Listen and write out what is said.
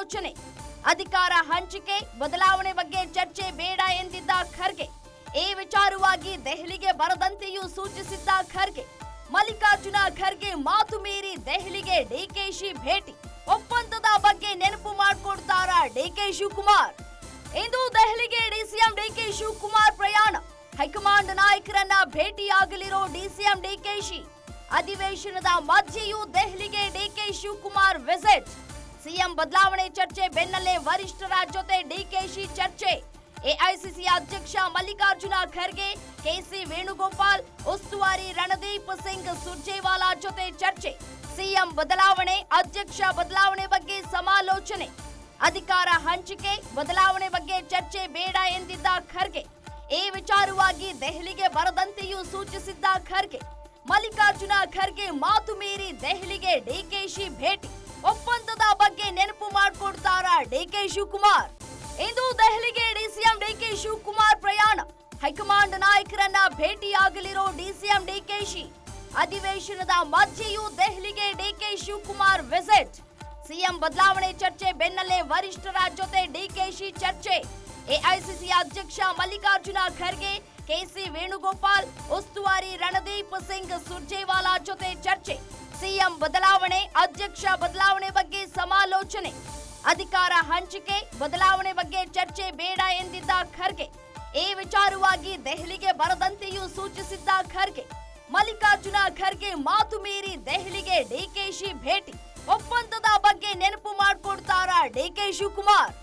ಸಮಾಲೋಚನೆ. ಅಧಿಕಾರ ಹಂಚಿಕೆ ಬದಲಾವಣೆ ಬಗ್ಗೆ ಚರ್ಚೆ ಬೇಡ ಎಂದಿದ್ದ ಖರ್ಗೆ. ಈ ವಿಚಾರವಾಗಿ ದೆಹಲಿಗೆ ಬರದಂತೆಯೂ ಸೂಚಿಸಿದ್ದ ಖರ್ಗೆ. ಮಲ್ಲಿಕಾರ್ಜುನ ಖರ್ಗೆ ಮಾತು ಮೀರಿ ದೆಹಲಿಗೆ ಡಿಕೆಶಿ ಭೇಟಿ. ಒಪ್ಪಂದದ ಬಗ್ಗೆ ನೆನಪು ಮಾಡಿಕೊಡ್ತಾರಾ ಡಿಕೆ ಶಿವಕುಮಾರ್? ಇಂದು ದೆಹಲಿಗೆ ಡಿಸಿಎಂ ಡಿಕೆ ಶಿವಕುಮಾರ್ ಪ್ರಯಾಣ. ಹೈಕಮಾಂಡ್ ನಾಯಕರನ್ನ ಭೇಟಿಯಾಗಲಿರೋ ಡಿಸಿಎಂ ಡಿಕೆಶಿ. ಅಧಿವೇಶನದ ಮಧ್ಯೆಯೂ ದೆಹಲಿಗೆ ಡಿಕೆ ಶಿವಕುಮಾರ್ ವಿಸಿಟ್. ಸಿಎಂ ಬದಲಾವಣೆ ಚರ್ಚೆ ಬೆನ್ನಲ್ಲೇ ವರಿಷ್ಠರ ಜೊತೆ ಡಿಕೆಶಿ ಚರ್ಚೆ. ಎಐಸಿಸಿ ಅಧ್ಯಕ್ಷ ಮಲ್ಲಿಕಾರ್ಜುನ ಖರ್ಗೆ, ಕೆಸಿ ವೇಣುಗೋಪಾಲ್, ಉಸ್ತುವಾರಿ ರಣದೀಪ್ ಸಿಂಗ್ ಸುರ್ಜೇವಾಲಾ ಜೊತೆ ಚರ್ಚೆ. ಸಿಎಂ ಬದಲಾವಣೆ, ಅಧ್ಯಕ್ಷ ಬದಲಾವಣೆ ಬಗ್ಗೆ ಸಮಾಲೋಚನೆ. ಅಧಿಕಾರ ಹಂಚಿಕೆ ಬದಲಾವಣೆ ಬಗ್ಗೆ ಚರ್ಚೆ ಬೇಡ ಎಂದಿದ್ದ ಖರ್ಗೆ. ಈ ವಿಚಾರವಾಗಿ ದೆಹಲಿಗೆ ಬರದಂತೆಯೂ ಸೂಚಿಸಿದ್ದ ಖರ್ಗೆ. ಮಲ್ಲಿಕಾರ್ಜುನ ಖರ್ಗೆ ಮಾತು ಮೀರಿ ದೆಹಲಿಗೆ ಡಿಕೆಶಿ ಭೇಟಿ. ಒಪ್ಪಂದದ ಬಗ್ಗೆ ನೆನಪು ಮಾಡಿಕೊಡ್ತಾರಾ ಡಿಕೆ ಶಿವಕುಮಾರ್? ಇಂದು ದೆಹಲಿಗೆ ಡಿಸಿಎಂ ಡಿಕೆ ಶಿವಕುಮಾರ್ ಪ್ರಯಾಣ. ಹೈಕಮಾಂಡ್ ನಾಯಕರನ್ನ ಭೇಟಿಯಾಗಲಿರೋ ಡಿಸಿಎಂ ಡಿಕೆಶಿ. ಅಧಿವೇಶನದ ಮಧ್ಯೆಯೂ ದೆಹಲಿಗೆ ಡಿಕೆ ಶಿವಕುಮಾರ್ ವಿಸಿಟ್. ಸಿಎಂ ಬದಲಾವಣೆ ಚರ್ಚೆ ಬೆನ್ನಲ್ಲೇ ವರಿಷ್ಠರ ಜೊತೆ ಡಿಕೆಶಿ ಚರ್ಚೆ. ಎಐಸಿಸಿ ಅಧ್ಯಕ್ಷ ಮಲ್ಲಿಕಾರ್ಜುನ ಖರ್ಗೆ, ಕೆಸಿ ವೇಣುಗೋಪಾಲ್, ಉಸ್ತುವಾರಿ ರಣದೀಪ್ ಸಿಂಗ್ ಸುರ್ಜೇವಾಲಾ ಜೊತೆ ಚರ್ಚೆ. ಸಿಎಂ ಬದಲಾವಣೆ, ಅಧ್ಯಕ್ಷ ಬದಲಾವಣೆ ಬಗ್ಗೆ ಸಮಾಲೋಚನೆ. ಅಧಿಕಾರ ಹಂಚಿಕೆ ಬದಲಾವಣೆ ಬಗ್ಗೆ ಚರ್ಚೆ ಬೇಡ ಎಂದಿದ್ದ ಖರ್ಗೆ. ಈ ವಿಚಾರವಾಗಿ ದೆಹಲಿಗೆ ಬರದಂತೆಯೂ ಸೂಚಿಸಿದ್ದ ಖರ್ಗೆ. ಮಲ್ಲಿಕಾರ್ಜುನ ಖರ್ಗೆ ಮಾತು ಮೀರಿ ದೆಹಲಿಗೆ ಡಿಕೆಶಿ ಭೇಟಿ. ಒಪ್ಪಂದದ ಬಗ್ಗೆ ನೆನಪು ಮಾಡಿಕೊಡ್ತಾರಾ ಡಿಕೆ ಶಿವಕುಮಾರ್?